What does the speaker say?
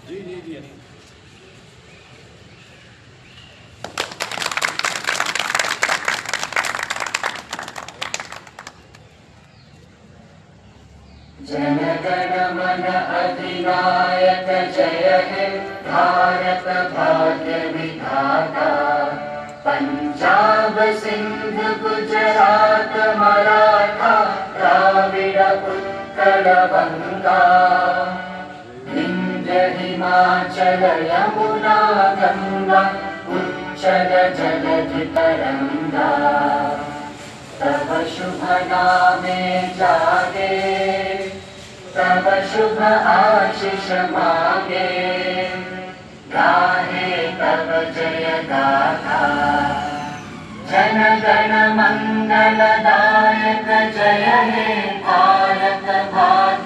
जी जी जी। जन गण मन अधिनायक जय हे भारत भाग्य विधाता। पंजाब सिंध गुजरात मराठा द्राविड़ उत्कल बंगा। विंध्य हिमाचल यमुना गंगा उच्चल जलधि तरंगा। तव शुभ नामे जागे तव शुभ आशीष मांगे। गाहे तव जय गाथा जन गण मंगलदायक जय हे भारत भाग्य